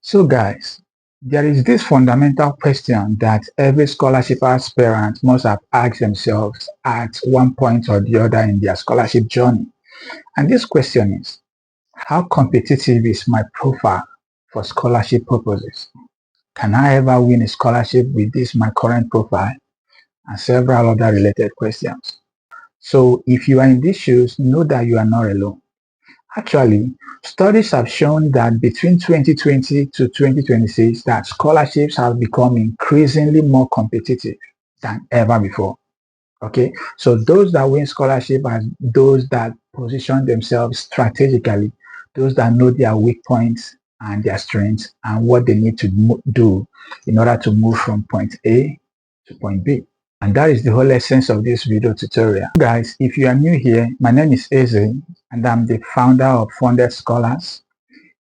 So guys, there is this fundamental question that every scholarship aspirant must have asked themselves at one point or the other in their scholarship journey. And this question is, how competitive is my profile for scholarship purposes? Can I ever win a scholarship with this my current profile? And several other related questions. So if you are in these shoes, know that you are not alone. Actually, studies have shown that between 2020 to 2026, that scholarships have become increasingly more competitive than ever before. Okay, so those that win scholarship are those that position themselves strategically, those that know their weak points and their strengths and what they need to do in order to move from point A to point B. And that is the whole essence of this video tutorial. Guys, if you are new here, my name is Eze and I'm the founder of Funded Scholars.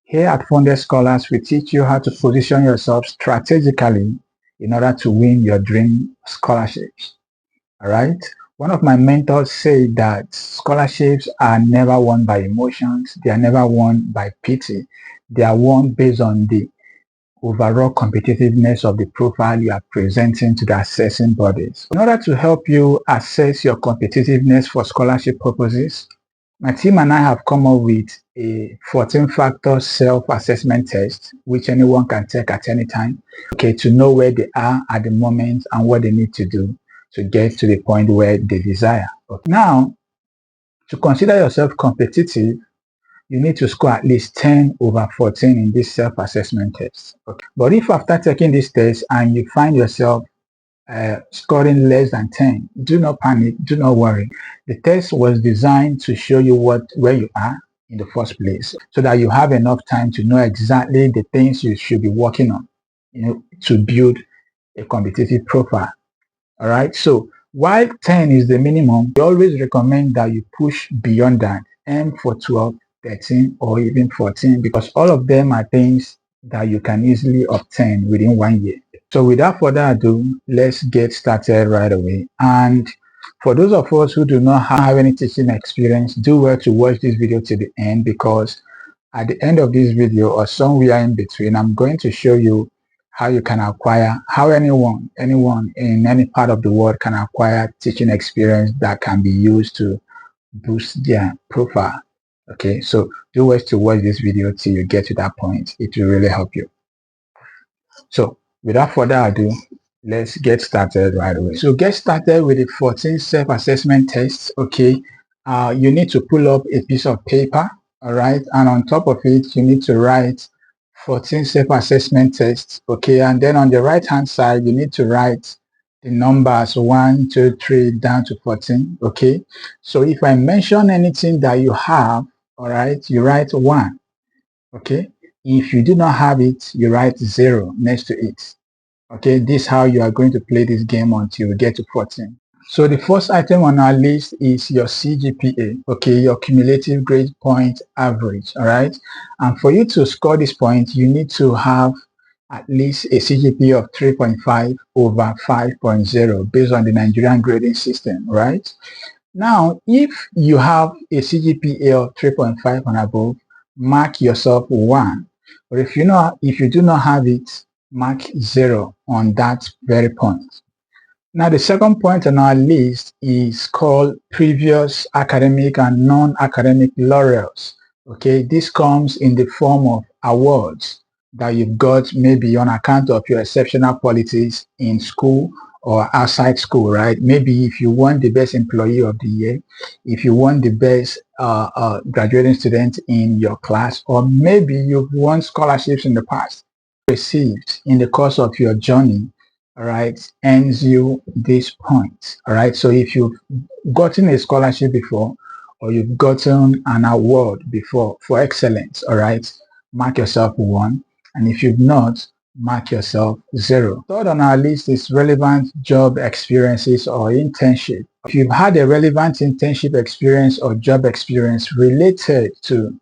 Here at Funded Scholars, we teach you how to position yourself strategically in order to win your dream scholarships. All right. One of my mentors said that scholarships are never won by emotions. They are never won by pity. They are won based on the overall competitiveness of the profile you are presenting to the assessing bodies. In order to help you assess your competitiveness for scholarship purposes, my team and I have come up with a 14-factor self-assessment test, which anyone can take at any time, okay, to know where they are at the moment and what they need to do to get to the point where they desire. Okay. Now, to consider yourself competitive, you need to score at least 10 over 14 in this self-assessment test. Okay. But if after taking this test and you find yourself scoring less than 10, do not panic, do not worry. The test was designed to show you where you are in the first place, so that you have enough time to know exactly the things you should be working on, to build a competitive profile. All right. So while 10 is the minimum, we always recommend that you push beyond that, aim for 12, 13, or even 14, because all of them are things that you can easily obtain within 1 year. So without further ado, let's get started right away. And for those of us who do not have any teaching experience, do well to watch this video to the end, because at the end of this video or somewhere in between, I'm going to show you how you can acquire, how anyone in any part of the world can acquire teaching experience that can be used to boost their profile. Okay, so do well to watch this video till you get to that point. It will really help you. So without further ado, let's get started right away. So get started with the 14 self-assessment tests. Okay, you need to pull up a piece of paper, all right, and on top of it you need to write 14 self-assessment tests. Okay, and then on the right hand side you need to write the numbers 1, 2, 3 down to 14. Okay, so if I mention anything that you have, all right, you write 1. Okay, if you do not have it, you write 0 next to it. Okay, this is how you are going to play this game until you get to 14. So the first item on our list is your CGPA, okay, your cumulative grade point average, all right? And for you to score this point, you need to have at least a CGPA of 3.5 over 5.0 based on the Nigerian grading system, right? Now, if you have a CGPA of 3.5 and above, mark yourself 1. But if you do not have it, mark 0 on that very point. Now, the second point on our list is called previous academic and non-academic laurels. Okay, this comes in the form of awards that you've got maybe on account of your exceptional qualities in school or outside school, right? Maybe if you won the best employee of the year, if you won the best graduating student in your class, or maybe you've won scholarships in the past, received in the course of your journey, all right, earns you this point. All right, so if you've gotten a scholarship before, or you've gotten an award before for excellence, all right, mark yourself 1. And if you've not, mark yourself 0. Third on our list is relevant job experiences or internship. If you've had a relevant internship experience or job experience related to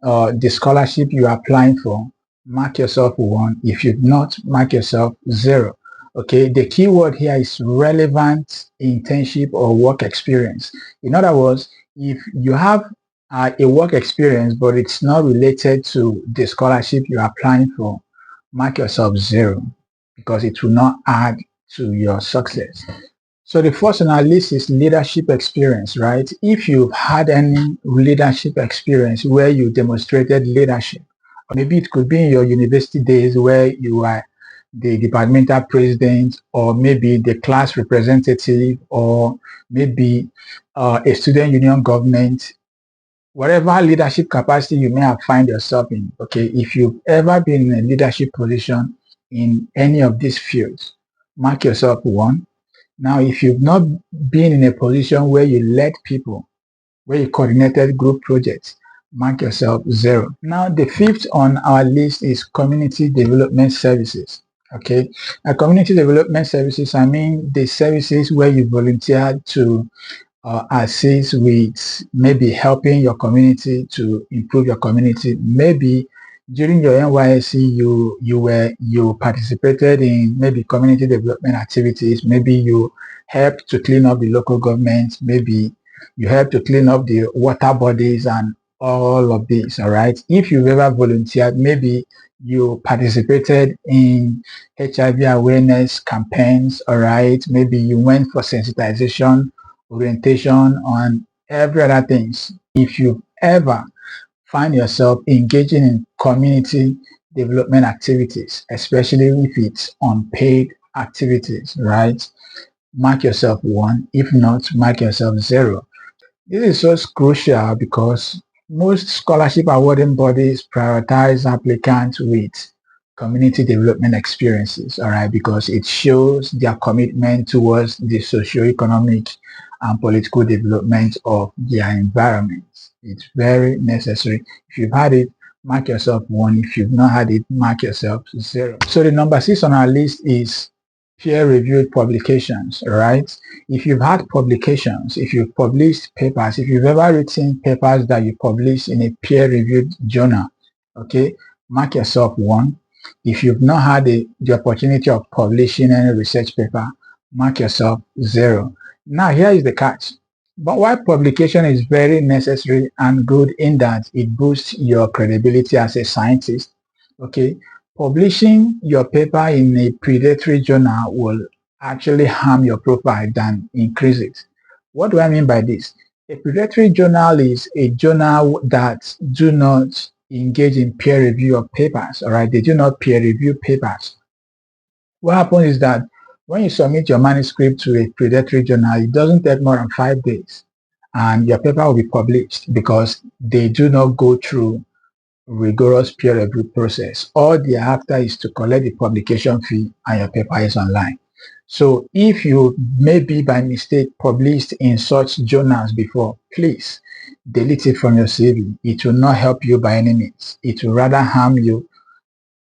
the scholarship you are applying for, mark yourself 1. If you've not, mark yourself 0. Okay, the key word here is relevant internship or work experience. In other words, if you have a work experience but it's not related to the scholarship you're applying for, mark yourself 0 because it will not add to your success. So the first on our list is leadership experience, right? If you've had any leadership experience where you demonstrated leadership, maybe it could be in your university days where you were the departmental president, or maybe the class representative, or maybe a student union government, whatever leadership capacity you may have find yourself in. Okay, if you've ever been in a leadership position in any of these fields, mark yourself 1. Now, if you've not been in a position where you led people, where you coordinated group projects, mark yourself 0. Now, the 5th on our list is community development services. Okay, community development services, I mean the services where you volunteer to assist with maybe helping your community to improve your community. Maybe during your NYSC you participated in maybe community development activities. Maybe you helped to clean up the local government. Maybe you helped to clean up the water bodies and all of this. All right. If you've ever volunteered, maybe you participated in HIV awareness campaigns. All right. Maybe you went for sensitization, orientation, on every other things. If you ever find yourself engaging in community development activities, especially if it's unpaid activities, right? Mark yourself 1. If not, mark yourself 0. This is so crucial because most scholarship awarding bodies prioritize applicants with community development experiences, all right, because it shows their commitment towards the socio-economic and political development of their environment. It's very necessary. If you've had it, mark yourself 1. If you've not had it, mark yourself 0. So the number 6 on our list is peer-reviewed publications, right? If you've had publications, if you've published papers, if you've ever written papers that you published in a peer-reviewed journal, okay, mark yourself 1. If you've not had the opportunity of publishing any research paper, mark yourself 0. Now, here is the catch. But while publication is very necessary and good in that it boosts your credibility as a scientist, okay, publishing your paper in a predatory journal will actually harm your profile than increase it. What do I mean by this? A predatory journal is a journal that do not engage in peer review of papers, all right? They do not peer review papers. What happens is that when you submit your manuscript to a predatory journal, it doesn't take more than 5 days and your paper will be published because they do not go through rigorous peer review process. All they are after is to collect the publication fee and your paper is online. So if you maybe by mistake published in such journals before, please delete it from your CV. It will not help you by any means. It will rather harm you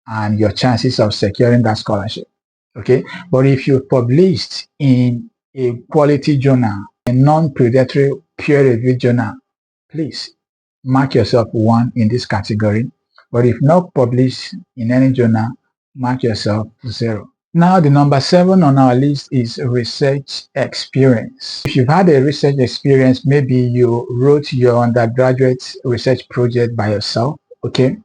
and your chances of securing that scholarship. Okay, but if you published in a quality journal, a non-predatory peer-reviewed journal, please mark yourself 1 in this category. But if not published in any journal, mark yourself 0. Now, the number 7 on our list is research experience. If you've had a research experience, maybe you wrote your undergraduate research project by yourself, okay,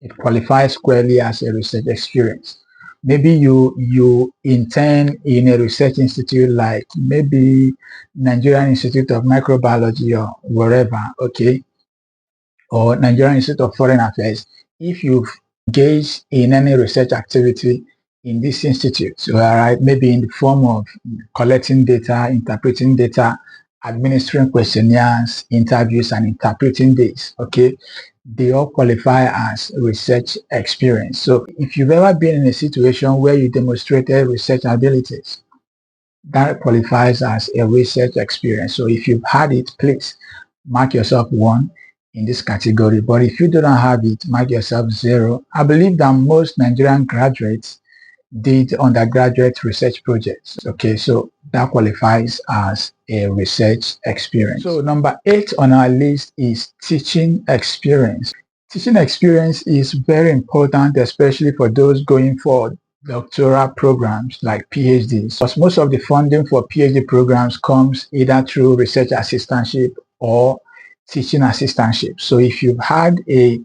it qualifies squarely as a research experience. Maybe you intern in a research institute like maybe Nigerian Institute of Microbiology or wherever, okay, or Nigerian Institute of Foreign Affairs. If you've engaged in any research activity in this institute, all right, maybe in the form of collecting data, interpreting data, administering questionnaires, interviews, and interpreting this, okay, they all qualify as research experience. So if you've ever been in a situation where you demonstrated research abilities, that qualifies as a research experience. So if you've had it, please mark yourself 1 in this category. But if you do not have it, mark yourself 0. I believe that most Nigerian graduates did undergraduate research projects. Okay, so that qualifies as a research experience. So number 8 on our list is teaching experience. Teaching experience is very important, especially for those going for doctoral programs like PhDs, because most of the funding for PhD programs comes either through research assistantship or teaching assistantship. So if you've had a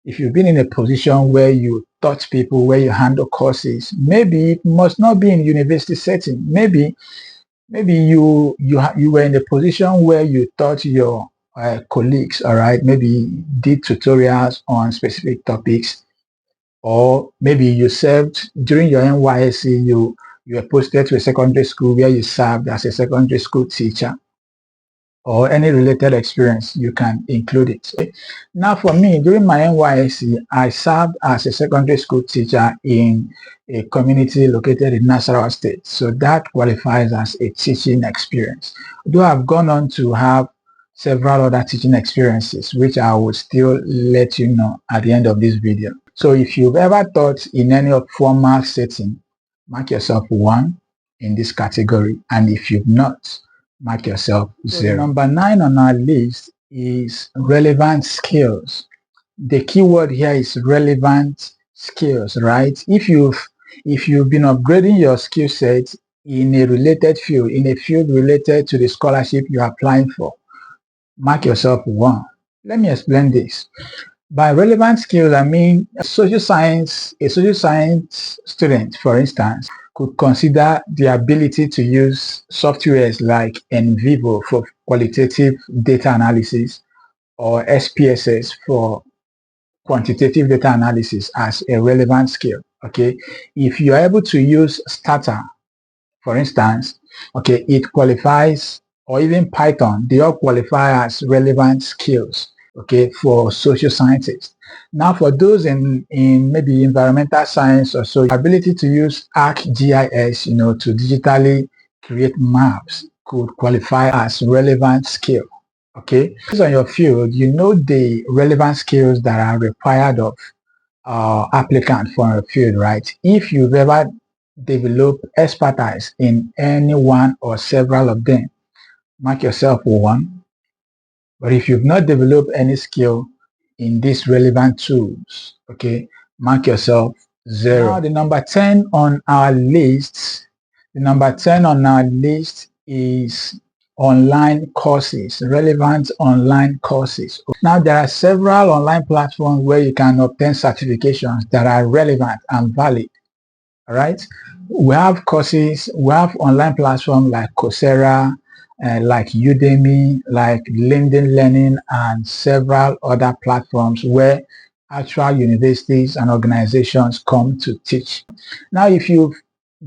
If you've been in a position where you taught people, where you handle courses, maybe it must not be in university setting. Maybe you were in a position where you taught your colleagues, all right, maybe did tutorials on specific topics, or maybe you served during your NYSC, you were posted to a secondary school where you served as a secondary school teacher, or any related experience, you can include it. Now for me, during my NYSC, I served as a secondary school teacher in a community located in Nasarawa State. So that qualifies as a teaching experience. Though I've gone on to have several other teaching experiences, which I will still let you know at the end of this video. So if you've ever taught in any formal setting, mark yourself 1 in this category. And if you've not, mark yourself 0. So number 9 on our list is relevant skills. The keyword here is relevant skills, right? If you've been upgrading your skill set in a related field, in a field related to the scholarship you're applying for, mark yourself 1. Let me explain this. By relevant skills, I mean a social science student, for instance, could consider the ability to use softwares like NVivo for qualitative data analysis or SPSS for quantitative data analysis as a relevant skill. Okay, if you are able to use Stata, for instance, okay, it qualifies, or even Python, they all qualify as relevant skills, okay, for social scientists. Now for those in maybe environmental science or so, ability to use ArcGIS, to digitally create maps could qualify as relevant skill. Okay, based on your field, the relevant skills that are required of applicant for a field, right? If you've ever developed expertise in any one or several of them, mark yourself 1. But if you've not developed any skill in these relevant tools, okay, mark yourself 0. Now the number 10 on our list, is online courses, relevant online courses. Now there are several online platforms where you can obtain certifications that are relevant and valid. All right, we have courses, we have online platforms like Coursera, like Udemy, like LinkedIn Learning, and several other platforms where actual universities and organizations come to teach. Now, if you've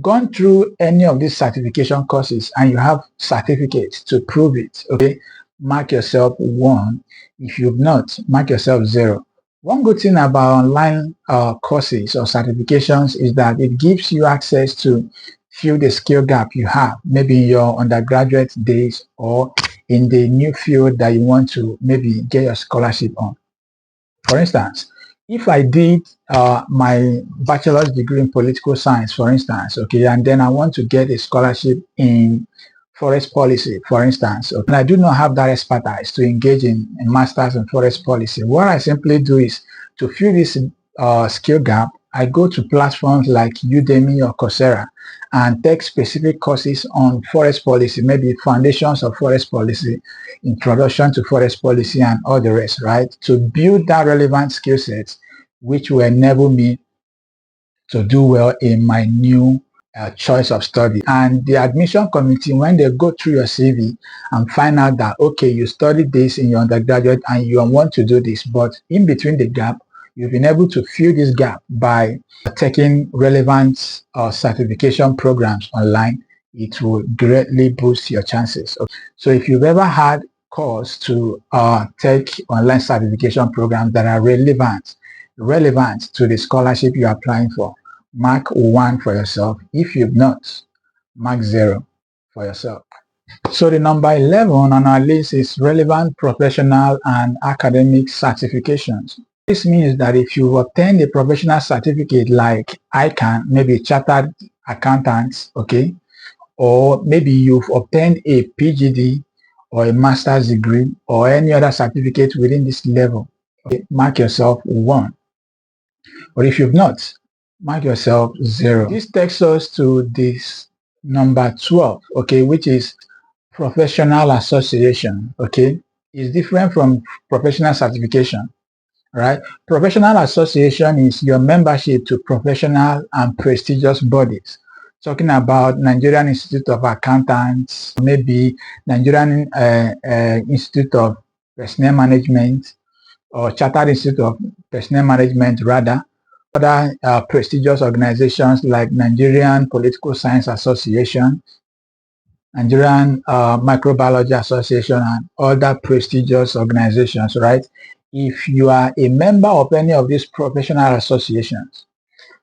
gone through any of these certification courses and you have certificates to prove it, okay, mark yourself 1. If you've not, mark yourself 0. One good thing about online courses or certifications is that it gives you access to fill the skill gap you have, maybe in your undergraduate days or in the new field that you want to maybe get your scholarship on. For instance, if I did my bachelor's degree in political science, for instance, okay, and then I want to get a scholarship in forest policy, for instance, okay, and I do not have that expertise to engage in a master's in forest policy, what I simply do is to fill this skill gap, I go to platforms like Udemy or Coursera and take specific courses on forest policy, maybe foundations of forest policy, introduction to forest policy, and all the rest, right? To build that relevant skill sets, which will enable me to do well in my new choice of study. And the admission committee, when they go through your CV and find out that, okay, you studied this in your undergraduate and you want to do this, but in between the gap, you've been able to fill this gap by taking relevant certification programs online, it will greatly boost your chances. So if you've ever had course to take online certification programs that are relevant to the scholarship you're applying for, mark 1 for yourself. If you've not, mark 0 for yourself. So the number 11 on our list is relevant professional and academic certifications. This means that if you've obtained a professional certificate like ICANN, maybe chartered accountant, okay, or maybe you've obtained a PGD or a master's degree or any other certificate within this level, okay, mark yourself 1. But if you've not, mark yourself 0. This takes us to this number 12, okay, which is professional association, okay. It's different from professional certification. right? Professional association is your membership to professional and prestigious bodies. Talking about Nigerian Institute of Accountants, maybe Nigerian Institute of Personnel Management, or Chartered Institute of Personnel Management, rather. Other prestigious organizations like Nigerian Political Science Association, Nigerian Microbiology Association, and other prestigious organizations, right? If you are a member of any of these professional associations,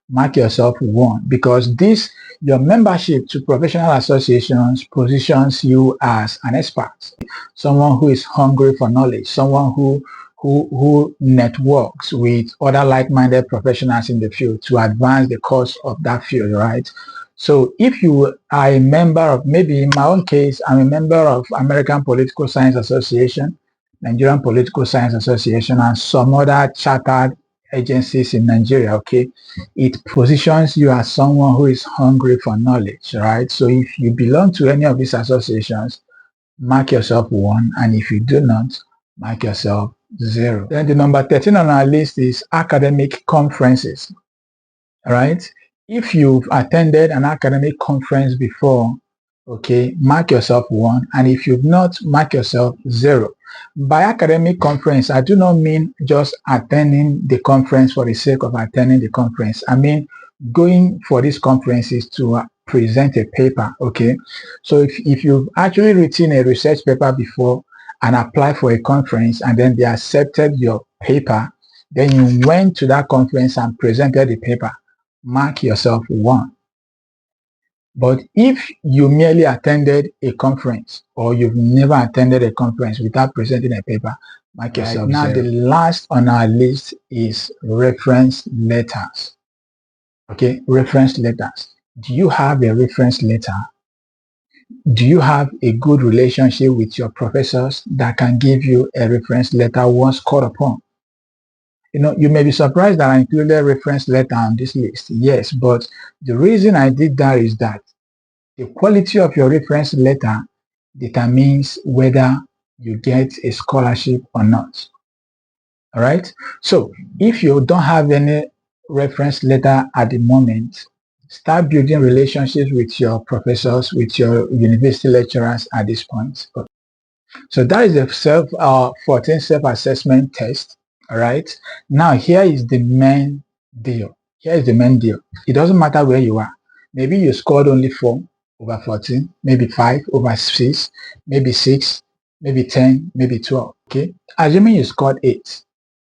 mark yourself one, because this, your membership to professional associations, positions you as an expert, someone who is hungry for knowledge, someone who networks with other like-minded professionals in the field to advance the cause of that field, right? So if you are a member of, maybe in my own case, I'm a member of American Political Science Association, Nigerian Political Science Association, and some other chartered agencies in Nigeria, okay? It positions you as someone who is hungry for knowledge, right? So if you belong to any of these associations, mark yourself one, and if you do not, mark yourself 0. Then the number 13 on our list is academic conferences, right? If you've attended an academic conference before, okay, mark yourself 1, and if you've not, mark yourself 0. By academic conference, I do not mean just attending the conference for the sake of attending the conference. I mean going for these conferences to present a paper, okay? So if you've actually written a research paper before and applied for a conference, and then they accepted your paper, then you went to that conference and presented the paper, mark yourself 1. But if you merely attended a conference, or you've never attended a conference without presenting a paper, mark yourself 0. Now, the last on our list is reference letters. Okay, reference letters. Do you have a reference letter? Do you have a good relationship with your professors that can give you a reference letter once called upon? You know, you may be surprised that I included a reference letter on this list. Yes, but the reason I did that is that the quality of your reference letter determines whether you get a scholarship or not. All right. So if you don't have any reference letter at the moment, start building relationships with your professors, with your university lecturers at this point. So that is the 14 self-assessment test. All right. Now here is the main deal. Here is the main deal. It doesn't matter where you are. Maybe you scored only 4 over 14, maybe 5 over 6, maybe 6, maybe 10, maybe 12. Okay. Assuming you scored 8,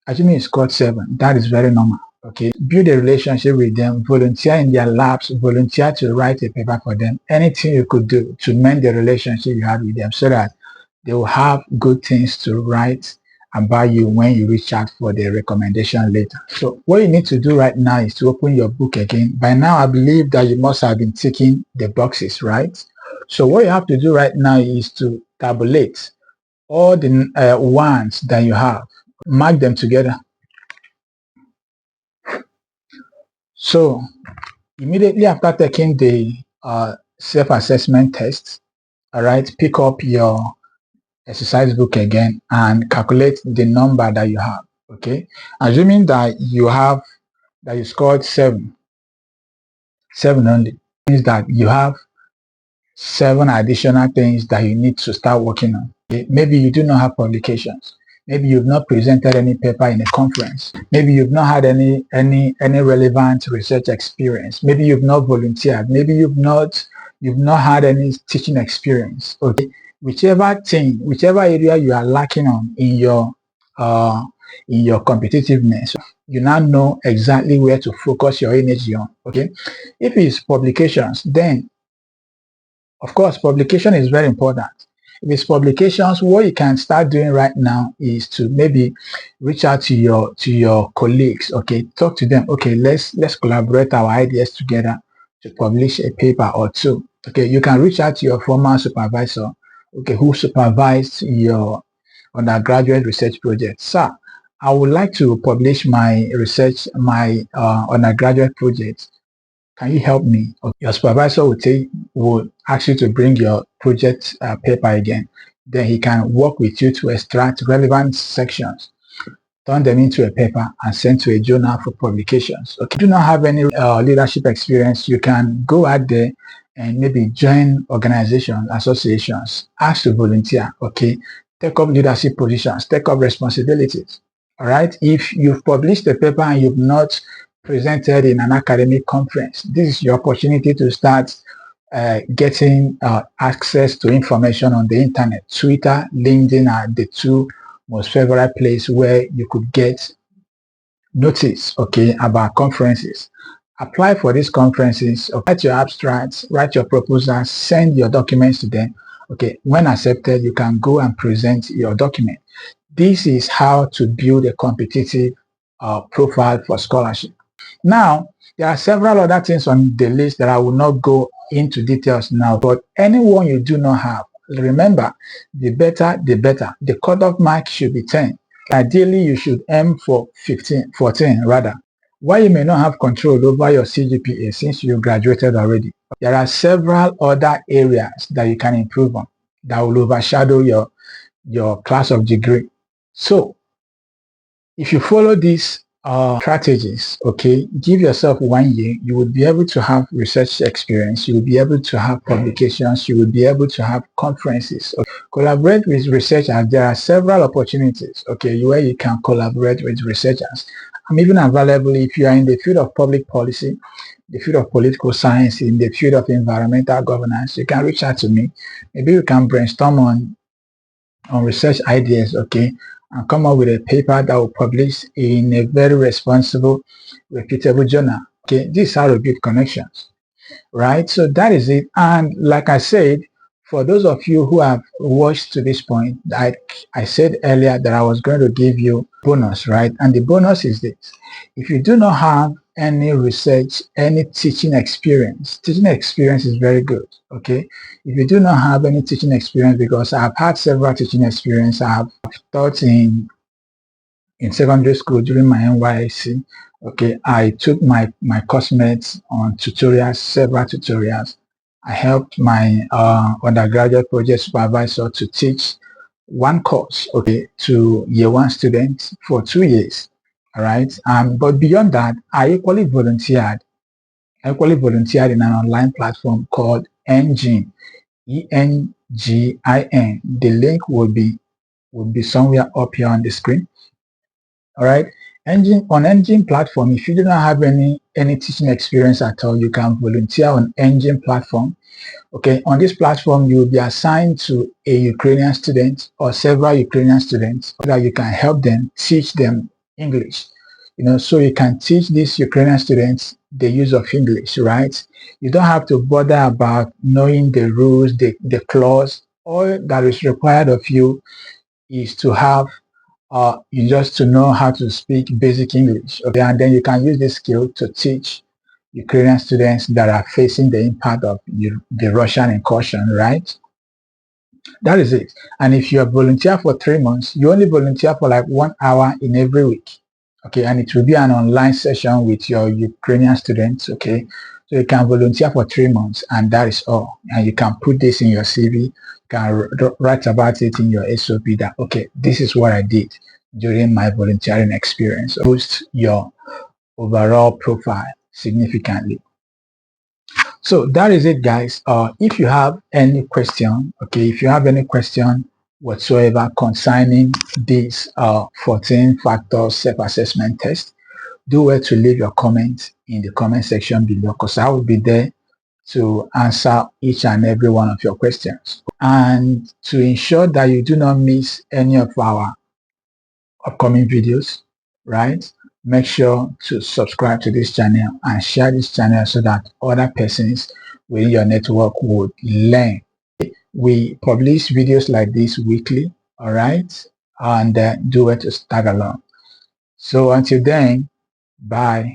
assuming you scored 7, that is very normal. Okay. Build a relationship with them, volunteer in their labs, volunteer to write a paper for them. Anything you could do to mend the relationship you have with them, so that they will have good things to write about you when you reach out for the recommendation letter. So what you need to do right now is to open your book again. By now, I believe that you must have been ticking the boxes, right? So what you have to do right now is to tabulate all the ones that you have. Mark them together. So immediately after taking the self-assessment test, all right, pick up your exercise book again and calculate the number that you have. Okay, assuming that you scored 7 only, means that you have 7 additional things that you need to start working on. Okay? Maybe you do not have publications. Maybe you've not presented any paper in a conference. Maybe you've not had any relevant research experience. Maybe you've not volunteered. Maybe you've not had any teaching experience. Okay, whichever area you are lacking on in your competitiveness, you now know exactly where to focus your energy on. Okay, if it's publications, then of course publication is very important. If it's publications, what you can start doing right now is to maybe reach out to your colleagues. Okay, talk to them. Okay, let's collaborate our ideas together to publish a paper or 2. Okay, you can reach out to your former supervisor, okay, who supervised your undergraduate research project. Sir, I would like to publish my research, my undergraduate project. Can you help me? Your supervisor will ask you to bring your project paper again. Then he can work with you to extract relevant sections turn them into a paper, and send to a journal for publications. Okay, if you do not have any leadership experience, you can go out there and maybe join organizations, associations, ask to volunteer. Okay, take up leadership positions, take up responsibilities. All right, if you've published a paper and you've not presented in an academic conference, this is your opportunity to start getting access to information on the internet. Twitter, LinkedIn are the two most favorite place where you could get notice, okay, about conferences. Apply for these conferences, write your abstracts, write your proposals, send your documents to them. Okay, when accepted, you can go and present your document. This is how to build a competitive profile for scholarship. Now, there are several other things on the list that I will not go into details now, but anyone you do not have, remember, the better, the better. The cutoff mark should be 10. Ideally, you should aim for 14 rather. Why you may not have control over your CGPA since you graduated already, there are several other areas that you can improve on that will overshadow your class of degree. So, if you follow these strategies, okay, give yourself 1 year, you will be able to have research experience, you will be able to have publications, you will be able to have conferences. Okay. Collaborate with researchers. There are several opportunities, okay, where you can collaborate with researchers. I'm even available if you are in the field of public policy, the field of political science, in the field of environmental governance. You can reach out to me. Maybe we can brainstorm on research ideas, okay, and come up with a paper that will publish in a very responsible, reputable journal. Okay, this is how to build connections, right? So that is it. And like I said, for those of you who have watched to this point, I said earlier that I was going to give you bonus, right? And the bonus is this: if you do not have any research, any teaching experience is very good, okay? If you do not have any teaching experience, because I've had several teaching experience, I've taught in secondary school during my NYSC. Okay, I took my classmates on tutorials, several tutorials. I helped my undergraduate project supervisor to teach one course, okay, to year 1 students for 2 years. All right. But beyond that, I equally volunteered in an online platform called Engine, ENGIN. The link will be somewhere up here on the screen. All right. Engine platform, if you do not have any teaching experience at all, you can volunteer on Engine platform. Okay, on this platform, you will be assigned to a Ukrainian student or several Ukrainian students so that you can help them, teach them English. So you can teach these Ukrainian students the use of English, right? You don't have to bother about knowing the rules, the clause. All that is required of you is to have you just to know how to speak basic English. Okay, and then you can use this skill to teach Ukrainian students that are facing the impact of the Russian incursion, right? That is it. And if you are volunteer for 3 months, you only volunteer for like 1 hour in every week. Okay, and it will be an online session with your Ukrainian students. Okay, so you can volunteer for 3 months, and that is all. And you can put this in your CV. You can write about it in your SOP that, okay, this is what I did during my volunteering experience. Boost your overall profile significantly. So that is it, guys. If you have any question, okay, if you have any question whatsoever concerning this 14-factor self-assessment test, do well to leave your comments in the comment section below, because I will be there to answer each and every one of your questions. And to ensure that you do not miss any of our upcoming videos, right, make sure to subscribe to this channel and share this channel so that other persons within your network would learn. We publish videos like this weekly, all right, and do it to start along. So until then, bye.